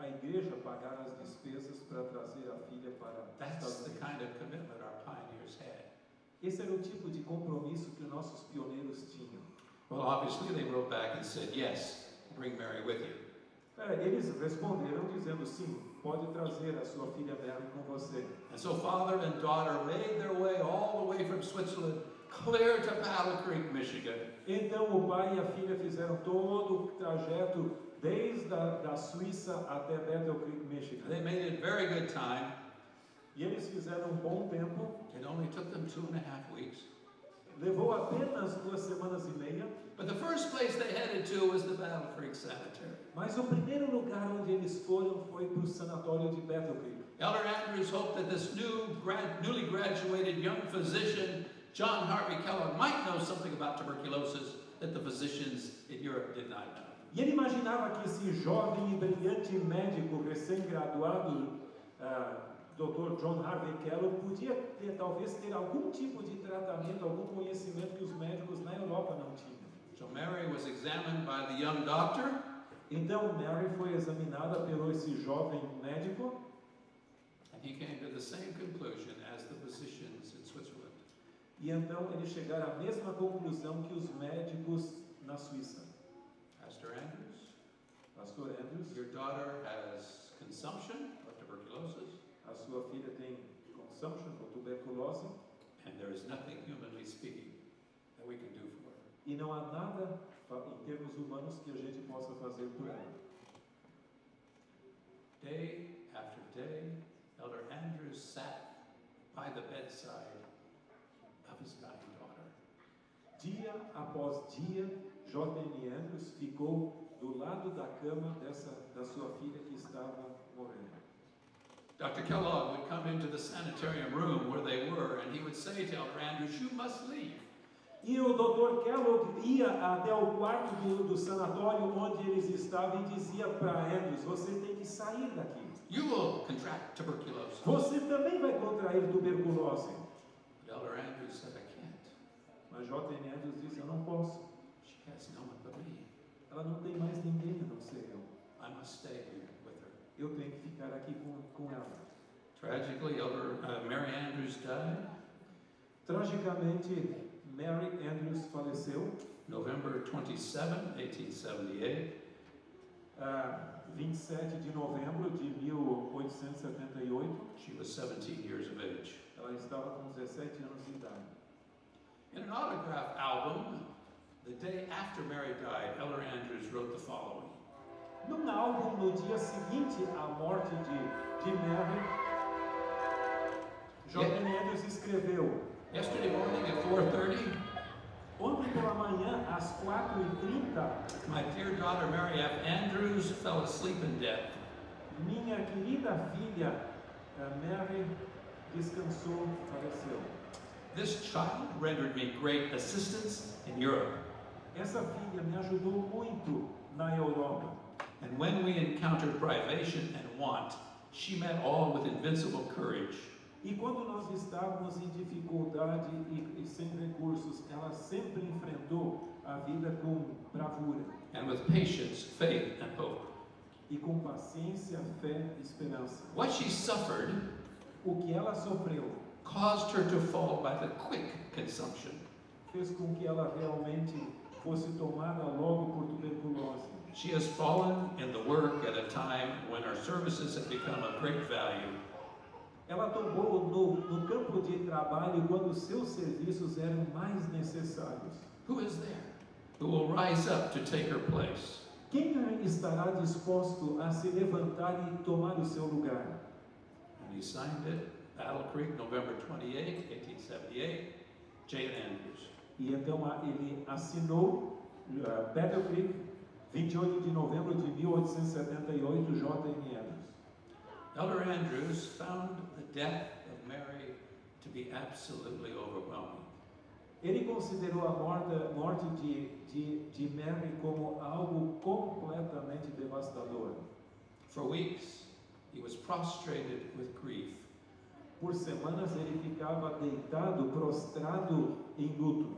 a igreja pagar as despesas para trazer a filha para That's Estados the Unidos. kind of commitment our pioneers had. Esse era o tipo de compromisso que nossos pioneiros tinham. Well, obviously they wrote back and said, yes, bring Mary with you. Eles responderam dizendo sim, pode trazer a sua filha Mary com você. And so father and daughter made their way all the way from Switzerland clear to Battle Creek, Michigan. Então o pai e a filha fizeram todo o trajeto desde da Suíça até Battle Creek, Michigan. They made it very good time. E eles fizeram um bom tempo. It only took them 2.5 weeks. Levou apenas 2 semanas e meia. But the first place they headed to was the Battle Creek Sanitary. Mas o primeiro lugar onde eles foram foi para o sanatório de Battle Creek. Elder Andrews hoped that this newly graduated young physician, John Harvey Kellogg, might know something about tuberculosis that the physicians in Europe did not know. E ele imaginava que esse jovem e brilhante médico recém-graduado, Dr. John Harvey Kellogg, podia talvez ter algum tipo de tratamento, algum conhecimento que os médicos na Europa não tinham. So Mary was examined by the young doctor. Então Mary foi examinada pelo esse jovem médico. And he came to the same conclusion as the physicians in Switzerland. E então eles chegaram à mesma conclusão que os médicos na Suíça. Pastor Andrews, Pastor Andrews, your daughter has consumption or tuberculosis, a sua filha tem consumption ou tuberculose and there is nothing humanly speaking that we can do for her. e não há nada em termos humanos que a gente possa fazer por ela. Day after day, Elder Andrews sat by the bedside of his dying daughter. Dia após dia, J.N. Andrews ficou do lado da cama da sua filha que estava morrendo. Dr. Kellogg would come into the sanitarium room where they were, and he would say to Elder Andrews, you must leave. E o Dr. Kellogg ia até o quarto do sanatório onde eles estavam e dizia para Andrews, você tem que sair daqui. You will contract tuberculosis. Você também vai contrair tuberculose. But Elder Andrews said, I can't. Mas J.N. Andrews disse, eu não posso. She has no one but me. Ela não tem mais ninguém a não ser eu. I must stay here with her. Eu tenho que ficar aqui com ela. Tragically, Mary Andrews died Tragicamente, Mary Andrews faleceu November 27, 1878. 27 de novembro de 1878. She was 17 years of age. Ela estava com 17 anos de idade. In an autograph album, the day after Mary died, Elder Andrews wrote the following. Num álbum, no dia seguinte à morte de Mary, J.N. Andrews escreveu: Yesterday morning at 4:30, ontem pela manhã, às 4h30, my dear daughter Mary F. Andrews fell asleep in death. minha querida filha Mary descansou, faleceu. This child rendered me great assistance in Europe. Essa filha me ajudou muito na Europa. And when we encountered privation and want, she met all with invincible courage. E quando nós estávamos em dificuldade e sem recursos, ela sempre enfrentou a vida com bravura. And with patience, faith, and hope. E com paciência, fé e esperança. What she suffered O que ela sofreu caused her to fall by the quick consumption. fez com que ela realmente fosse tomada logo por tuberculose. She has fallen in the work at a time when our services have become of great value. Ela tombou no campo de trabalho quando seus serviços eram mais necessários. Who is there who will rise up to take her place? Quem estará disposto a se levantar e tomar o seu lugar? And he signed it, Battle Creek, November 28, 1878, J. Andrews. E então ele assinou Battle Creek, 28 de novembro de 1878, J.M. Andrews. Elder Andrews found the death of Mary to be absolutely overwhelming. Ele considerou a morte de Mary como algo completamente devastador. For weeks, he was prostrated with grief. Por semanas ele ficava deitado, prostrado em luto.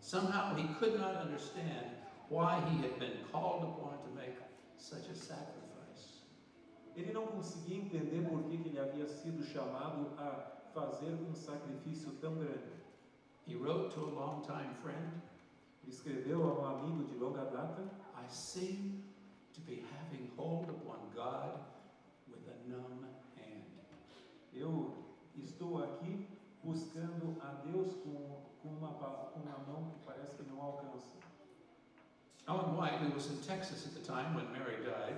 Somehow he could not understand why he had been called upon to make such a sacrifice. Ele não conseguia entender por que ele havia sido chamado a fazer um sacrifício tão grande. He wrote to a longtime friend, Ele escreveu a um amigo de longa data: I seem to be having hold upon God with a numb hand. Eu estou aqui buscando a Deus com uma mão que parece que não alcança. Ellen White, who was in Texas at the time when Mary died,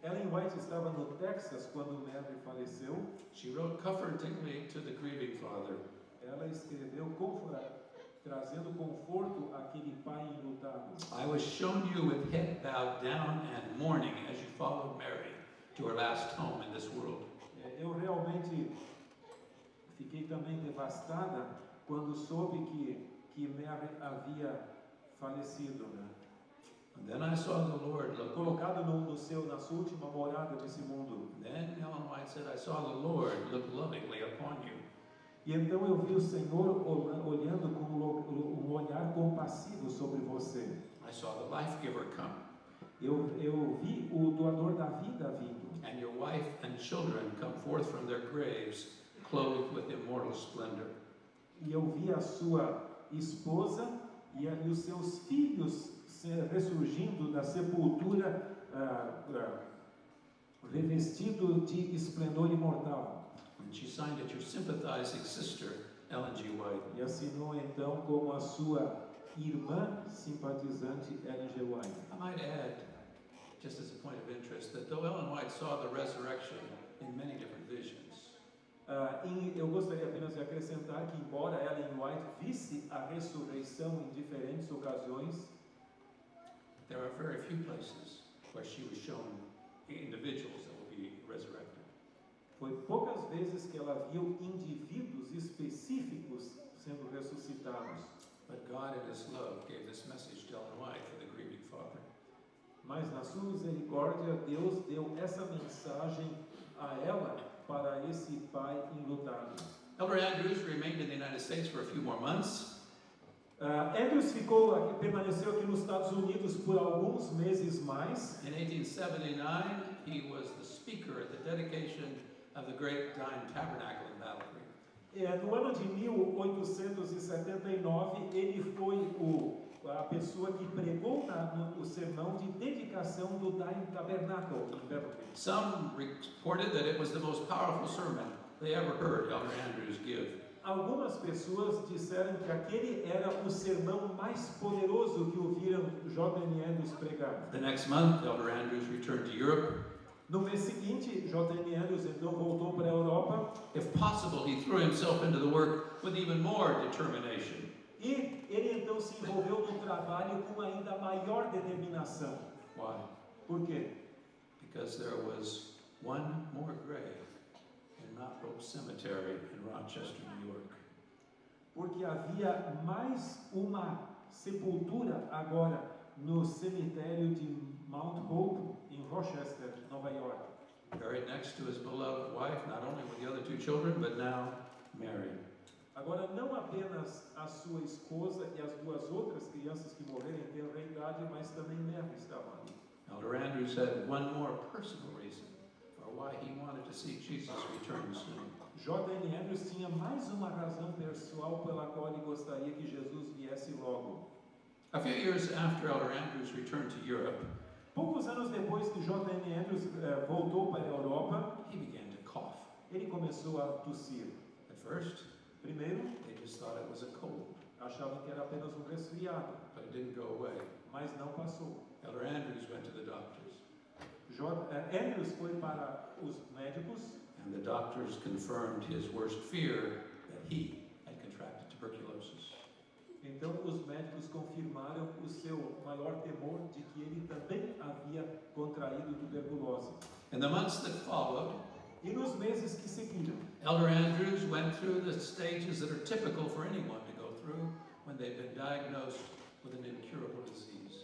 Ellen White estava no Texas quando Mary faleceu. she wrote comfortingly to the grieving father, Ela escreveu trazendo conforto àquele pai enlutado. I was shown you with head bowed down and mourning as you followed Mary to her last home in this world. Eu realmente fiquei também devastada quando soube que Mary havia falecido, né? And then I saw the Lord look. Colocado na sua última morada nesse mundo. Then Ellen White said, I saw the Lord look lovingly upon you. E então eu vi o Senhor olhando com um olhar compassivo sobre você. I saw the life giver come. Eu vi o doador da vida vindo. And your wife and children come forth from their graves, clothed with immortal splendor. E eu vi a sua esposa e os seus filhos ressurgindo da sepultura, revestido de esplendor imortal. And she signed it, your sympathizing sister, Ellen G. White. E assinou então como a sua irmã simpatizante Ellen G. White. I might add, just as a point of interest, that though Ellen White saw the resurrection in many different visions, Eu gostaria apenas de acrescentar que, embora Ellen White visse a ressurreição em diferentes ocasiões, there are very few places where she was shown individuals that will be resurrected. foi poucas vezes que ela viu indivíduos específicos sendo ressuscitados. But God in His love gave this message to Ellen White for the grieving father. Mas na sua misericórdia, Deus deu essa mensagem a ela para esse pai enlutado. Elder Andrews remained in the United States for a few more months. Andrews permaneceu aqui nos Estados Unidos por alguns meses mais. In 1879, he was the speaker at the dedication of the great Dime Tabernacle in Battle Creek. No ano de 1879, ele foi a pessoa que pregou o sermão de dedicação do Dime Tabernacle em Battle Creek. Some reported that it was the most powerful sermon they ever heard Elder Andrews give. Algumas pessoas disseram que aquele era o sermão mais poderoso que ouviram J.M. Andrews pregar. The next month, Elder Andrews returned to Europe. No mês seguinte, J.M. Andrews então voltou para a Europa. If possible, he threw himself into the work with even more determination. E ele então se envolveu no trabalho com ainda maior determinação. Why? Por quê? Because there was one more grave in Mount Hope Cemetery in Rochester, New York. Porque havia mais uma sepultura agora no cemitério de Mount Hope, em Rochester, Nova York. Buried next to his beloved wife, not only with the other two children, but now Mary. Agora, não apenas a sua esposa e as duas outras crianças que morreram em tenra idade, mas também Neva estava ali. Elder Andrews had one more personal reason for why he wanted to see Jesus return soon. J.N. Andrews tinha mais uma razão pessoal pela qual ele gostaria que Jesus viesse logo. A few years after Elder Andrews returned to Europe, Poucos anos depois que J.N. Andrews voltou para a Europa, he began to cough. ele começou a tossir. At first, Primeiro, they just thought it was a cold, achavam que era apenas um resfriado, but it didn't go away. mas não passou. Elder Andrews went to the doctors, Andrews foi para os médicos and the doctors confirmed his worst fear that he had contracted tuberculosis. Então, os médicos confirmaram o seu maior temor de que ele também havia contraído tuberculose. In the months that followed, E nos meses que seguiram, Elder Andrews went through the stages that are typical for anyone to go through when they've been diagnosed with an incurable disease.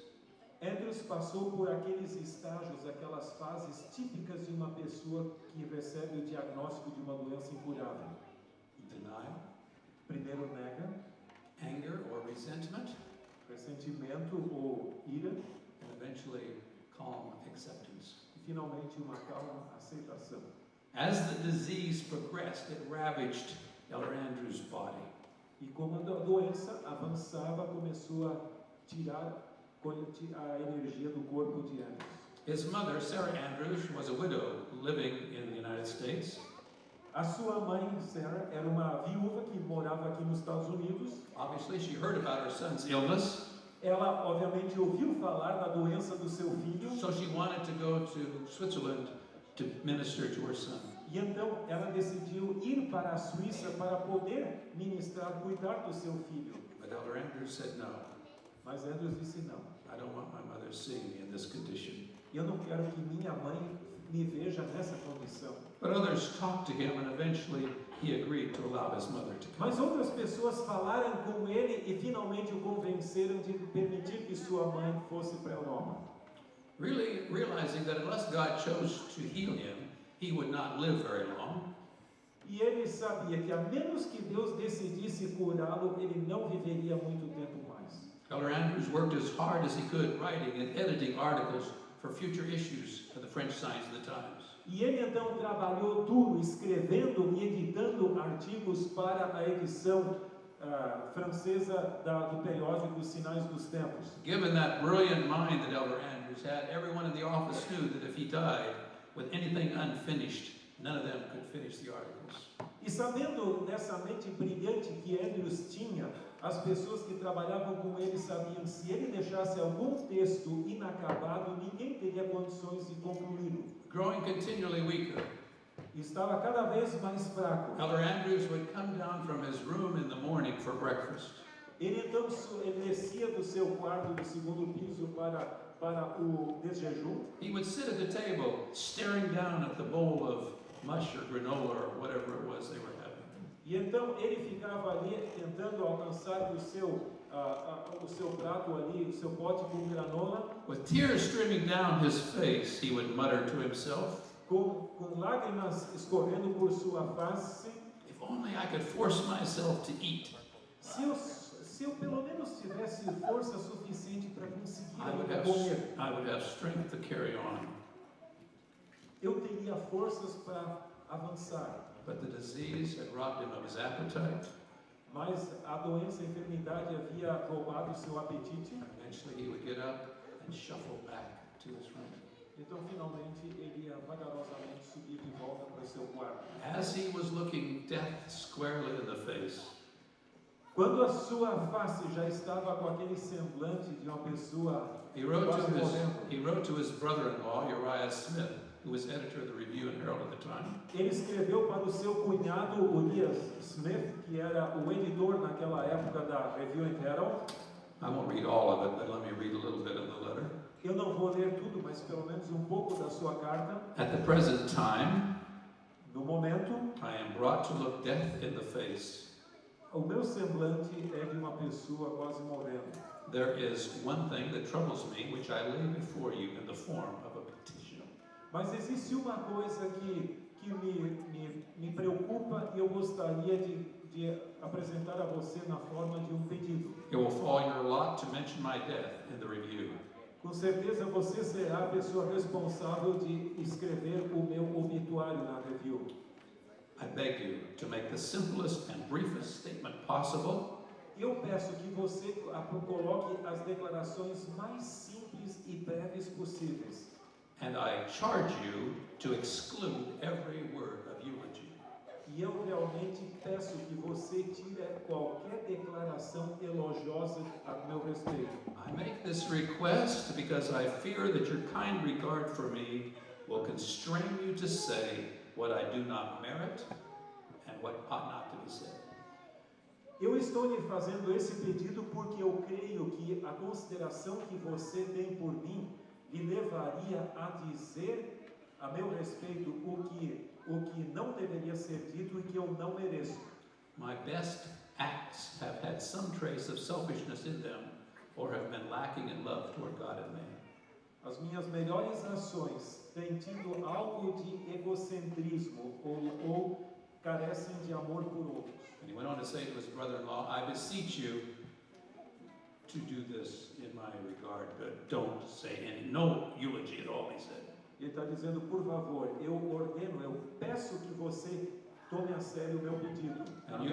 Andrews passou por aqueles estágios, aquelas fases típicas de uma pessoa que recebe o diagnóstico de uma doença incurável. Denial, Primeiro nega, anger or resentment, ressentimento ou ira, and eventually calm acceptance. e finalmente uma calma aceitação. As the disease progressed, it ravaged Elder Andrews' body. E como a doença avançava, começou a tirar a energia do corpo de Andrews. His mother, Sarah Andrews, was a widow living in the United States. A sua mãe, Sarah, era uma viúva que morava aqui nos Estados Unidos. Obviously, she heard about her son's illness, Ela, obviamente, ouviu falar da doença do seu filho. so she wanted to go to Switzerland to minister to her son. E então ela decidiu ir para a Suíça para poder ministrar, cuidar do seu filho. But Elder Andrews said, no, Mas Andrews disse não. I don't want my mother seeing me in this condition. Eu não quero que minha mãe me veja nessa condição. But others talked to him, and eventually he agreed to allow his mother to come. Mas outras pessoas falaram com ele e finalmente o convenceram de permitir que sua mãe fosse para a Europa. Really realizing that unless God chose to heal him, he would not live very long. E ele sabia que a menos que Deus decidisse curá-lo, ele não viveria muito tempo mais. Elder Andrews worked as hard as he could writing and editing articles for future issues of the French Signs of the Times. E ele então trabalhou duro, escrevendo e editando artigos para a edição francesa do periódico Os Sinais dos Tempos. Given that brilliant mind that Elder Andrews had, everyone in the office knew that if he died with anything unfinished, none of them could finish the articles. E sabendo dessa mente brilhante que Andrews tinha, as pessoas que trabalhavam com ele sabiam que se ele deixasse algum texto inacabado, ninguém teria condições de concluí-lo. Growing continually weaker, Estava cada vez mais fraco. Elder Andrews would come down from his room in the morning for breakfast. Ele então ele descia do seu quarto do segundo piso para o desjejum. He would sit at the table, staring down at the bowl of mush or granola or whatever it was they were having. E então ele ficava ali tentando alcançar o seu prato ali, o seu pote com granola. With tears streaming down his face, he would mutter to himself, Com lágrimas escorrendo por sua face. if only I could force myself to eat, Se eu pelo menos tivesse força suficiente para conseguir I would have strength to carry on. eu teria forças para avançar. But the disease had robbed him of his appetite. Mas a doença, a enfermidade havia roubado o seu apetite. Eventually he would get up and shuffle back to his room. Então, finalmente, ele ia vagarosamente subir de volta para o seu quarto. As he was looking death squarely in the face, Quando a sua face já estava com aquele semblante de uma pessoa he wrote quase to his brother-in-law, Uriah Smith, who was editor of the Review and Herald at the time. Ele escreveu para o seu cunhado Uriah Smith, que era o editor naquela época da Review and Herald. I won't read all of it, but let me read a little bit of the letter. Eu não vou ler tudo, mas pelo menos um pouco da sua carta. At the present time, No momento, I am brought to look death in the face. o meu semblante é de uma pessoa quase morrendo. There is one thing that troubles me, which I lay before you in the form of a petition. Mas existe uma coisa que me preocupa e eu gostaria de apresentar a você na forma de um pedido. It will fall your lot to mention my death in the review. Com certeza você será a pessoa responsável de escrever o meu obituário na review. I beg you to make the simplest and briefest statement possible. Eu peço que você coloque as declarações mais simples e breves possíveis. And I charge you to exclude every word of eulogy. E eu realmente peço que você tire qualquer declaração elogiosa a meu respeito. I make this request because I fear that your kind regard for me will constrain you to say what I do not merit and what ought not to be said. Eu estou lhe fazendo esse pedido porque eu creio que a consideração que você tem por mim lhe levaria a dizer a meu respeito o que não deveria ser dito e que eu não mereço. My best acts have had some trace of selfishness in them or have been lacking in love toward God and man. As minhas melhores ações têm tido algo de egocentrismo ou carecem de amor por outros. And he went on to say to his brother-in-law, I beseech you to do this in my regard, but don't say no eulogy at all, he said. Ele está dizendo, por favor, eu ordeno, eu peço que você tome a sério o meu pedido. And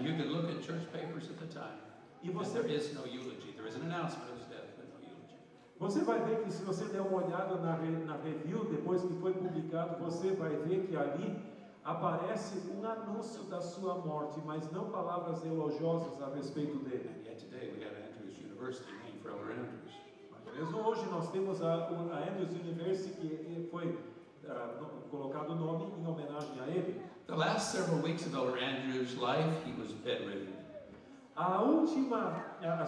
you can look at church papers at the time, E and there is no eulogy. There is an announcement of his death, but no eulogy. Você vai ver que se você der uma olhada na review, depois que foi publicado, você vai ver que ali aparece um anúncio da sua morte, mas não palavras elogiosas a respeito dele. And yet today we have Andrews University named for Elder Andrews. Mesmo hoje nós temos a Andrews University que foi colocado o nome em homenagem a ele. The last several weeks of Elder Andrews' life, he was bedridden. As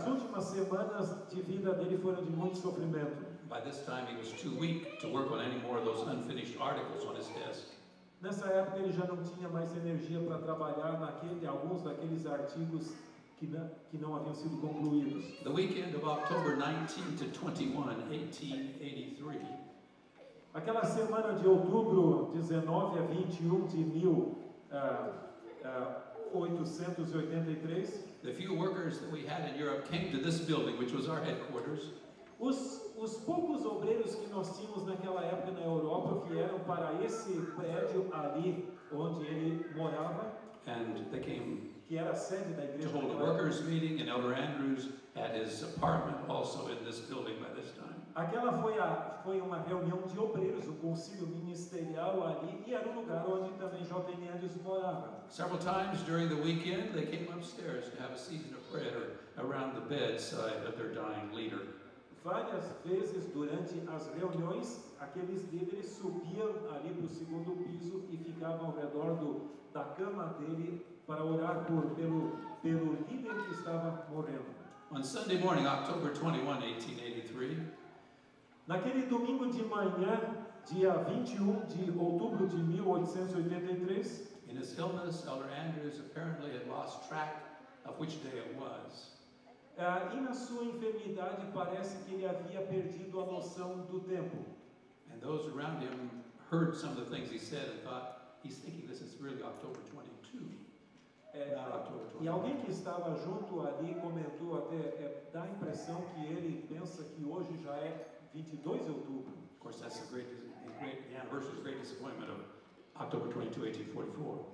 últimas semanas de vida dele foram de muito sofrimento. By this time, he was too weak to work on any more of those unfinished articles on his desk. Nessa época ele já não tinha mais energia para trabalhar alguns daqueles artigos que não haviam sido concluídos. The weekend of October 19 to 21, 1883, Aquela semana de outubro 19 a 21 de 1883, the few workers that we had in Europe came to this building, which was our headquarters. os poucos obreiros que nós tínhamos naquela época na Europa vieram para esse prédio ali onde ele morava, And they came que era a sede da to igreja. hold a workers' meeting, and Elder Andrews had his apartment also in this building by this time. Aquela foi uma reunião de obreiros, um concílio ministerial ali, e era um lugar onde também J.N. Andrews morava. Several times during the weekend, they came upstairs to have a season of prayer around the bedside of their dying leader. Várias vezes durante as reuniões, aqueles líderes subiam ali para o segundo piso e ficavam ao redor da cama dele para orar pelo líder que estava morrendo. On Sunday morning, October 21, 1883, Naquele domingo de manhã, dia 21 de outubro de 1883, in his illness, Elder Andrews apparently had lost track of which day it was. E na sua enfermidade parece que ele havia perdido a noção do tempo. And those around him heard some of the things he said and thought, he's thinking this is really October 22, not October E 21. alguém que estava junto ali comentou até, dá a impressão que ele pensa que hoje já é 22 de outubro. Of course, that's the anniversary, great disappointment of October 22, 1844.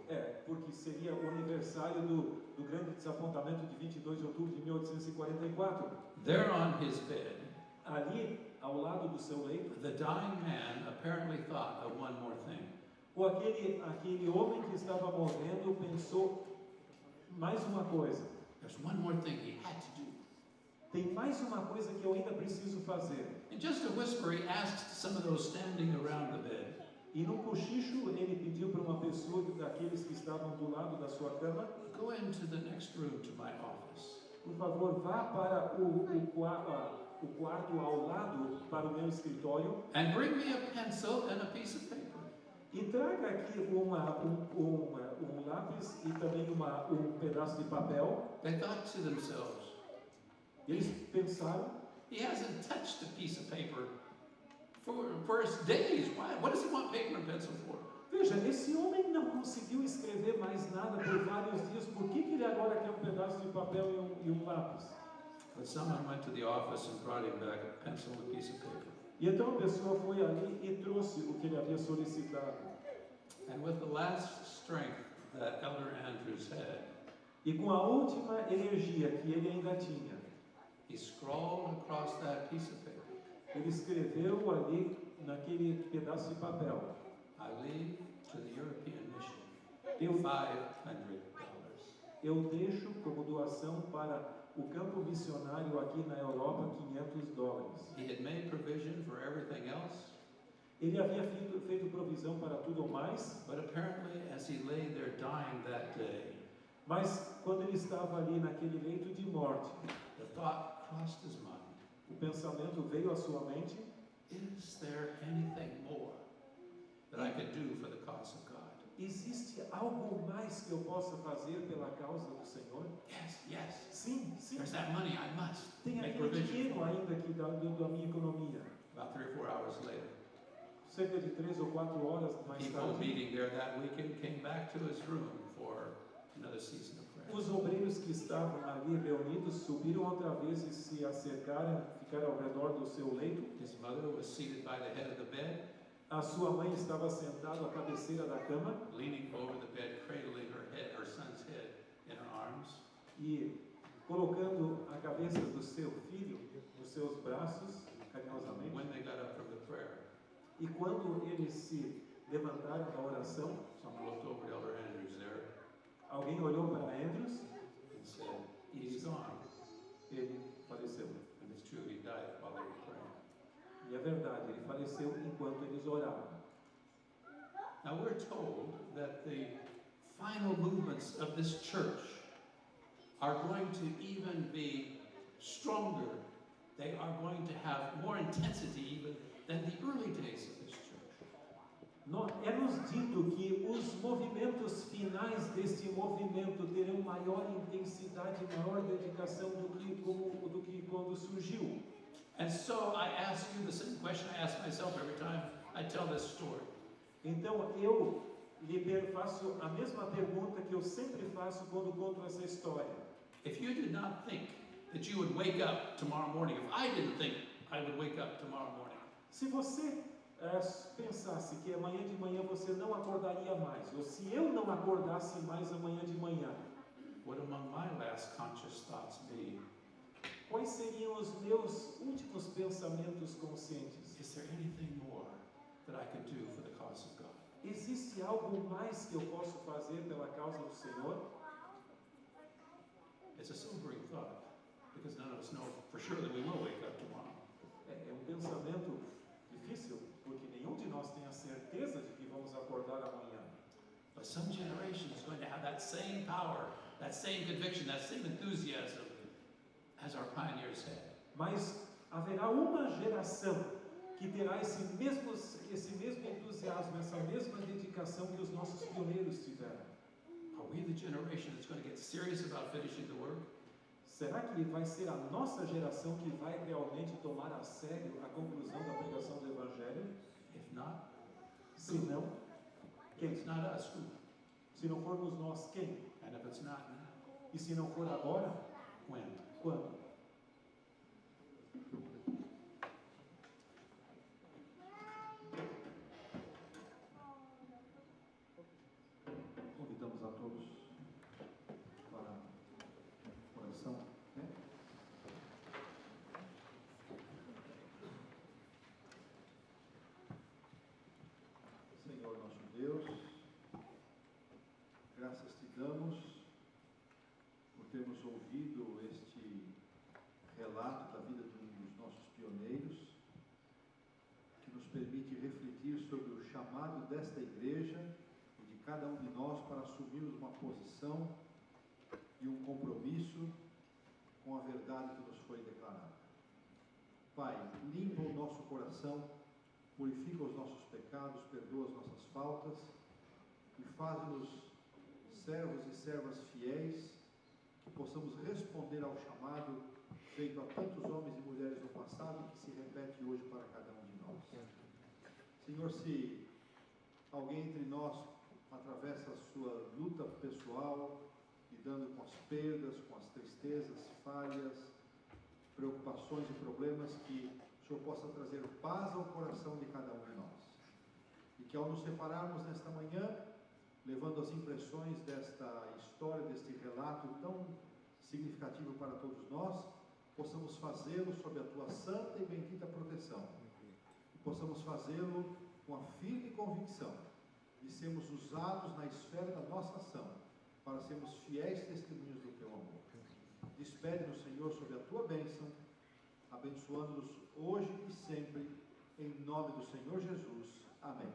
Porque seria o aniversário do grande desapontamento de 22 de outubro de 1844. There on his bed, Ali, ao lado do seu leito, the dying man apparently thought of one more thing. Aquele homem que estava morrendo pensou mais uma coisa. There's one more thing he had to do. Tem mais uma coisa que eu ainda preciso fazer. In just a whisper, he asked some of those standing around the bed, E num cochicho ele pediu para uma pessoa daqueles que estavam do lado da sua cama, go into the next room to my office. por favor, vá para o quarto ao lado, para o meu escritório, And bring me a pencil and a piece of paper. e traga aqui um lápis e também um pedaço de papel. They thought to themselves, Eles pensaram, he hasn't touched a piece of paper for days. Why? What does he want paper and pencil for? Veja, esse homem não conseguiu escrever mais nada por vários dias. Por que ele agora quer um pedaço de papel e um lápis? But someone went to the office and brought him back a pencil and a piece of paper. E então a pessoa foi ali e trouxe o que ele havia solicitado. And with the last strength that Elder Andrews had, E com a última energia que ele ainda tinha, he scrawled across that piece of paper, ele escreveu ali naquele pedaço de papel: I leave to the European mission Eu, $500. eu deixo como doação para o campo missionário aqui na Europa $500. He had made provision for everything else, Ele havia feito provisão para tudo mais, but apparently as he lay there dying that day, mas quando ele estava ali naquele leito de morte, the thought crossed his mind, o pensamento veio à sua mente: is there anything more that I could do for the cause of God? existe algo mais que eu possa fazer pela causa do Senhor? Yes. Sim, sim. There's that money, I must Tem make aquele provision. dinheiro ainda aqui da minha economia. About 3 or 4 hours later, Cerca de 3 ou 4 horas mais people tarde, meeting there that weekend came back to his room for another season of prayer. os obreiros que estavam ali reunidos subiram outra vez e se acercaram, ficaram ao redor do seu leito. His mother was seated by the head of the bed, A sua mãe estava sentada à cabeceira da cama leaning over the bed, cradling her son's head in her arms. e colocando a cabeça do seu filho nos seus braços, carinhosamente. When they got up from the prayer, E quando eles se levantaram da oração, someone looked over to Elder Andrews there alguém olhou para Andrews and said, he's gone. e ele faleceu. And it's true, he died while they were praying. E é verdade, ele faleceu enquanto eles oravam. Now we're told that the final movements of this church are going to even be stronger. They are going to have more intensity even than the early days of this church. É-nos dito que os movimentos finais deste movimento terão maior intensidade, maior dedicação do que quando surgiu. And so I ask you the same question I ask myself every time I tell this story. Então eu lhe faço a mesma pergunta que eu sempre faço quando conto essa história. If you did not think that you would wake up tomorrow morning, if I didn't think I would wake up tomorrow morning, Se você pensasse que amanhã de manhã você não acordaria mais, ou se eu não acordasse mais amanhã de manhã, what among my last conscious thoughts be? quais seriam os meus últimos pensamentos conscientes? Is there anything more that I could do for the cause of God? Existe algo mais que eu posso fazer pela causa do Senhor? It's a sobering thought, because none of us know for sure that we will wake up tomorrow. É um pensamento difícil, porque nenhum de nós tem a certeza de que vamos acordar amanhã. But some generation is going to have that same power, that same conviction, that same enthusiasm as our pioneers had. Mas haverá uma geração que terá esse mesmo entusiasmo, essa mesma dedicação que os nossos pioneiros tiveram. Are we the generation that's going to get serious about finishing the work? Será que vai ser a nossa geração que vai realmente tomar a sério a conclusão da pregação do Evangelho? If not, Se não, quem? it's not us. Who? Se não formos nós, quem? And if it's not now, E se não for agora, when? quando? Convidamos a todos para a oração. Senhor nosso Deus, graças te damos por termos ouvido este relato da vida de um dos nossos pioneiros, que nos permite refletir sobre o chamado desta igreja e de cada um de nós para assumirmos uma posição e um compromisso com a verdade que nos foi declarada. Pai, limpa o nosso coração, purifica os nossos pecados, perdoa as nossas faltas e faz-nos servos e servas fiéis, que possamos responder ao chamado feito a tantos homens e mulheres no passado e que se repete hoje para cada um de nós. Senhor, se alguém entre nós atravessa a sua luta pessoal, lidando com as perdas, com as tristezas, falhas, preocupações e problemas, que o Senhor possa trazer paz ao coração de cada um de nós. E que ao nos separarmos nesta manhã, levando as impressões desta história, deste relato tão significativo para todos nós, possamos fazê-lo sob a Tua santa e bendita proteção. E possamos fazê-lo com a firme convicção de sermos usados na esfera da nossa ação, para sermos fiéis testemunhos do Teu amor. Despede-nos, Senhor, sob a Tua bênção, abençoando-nos hoje e sempre, em nome do Senhor Jesus. Amém.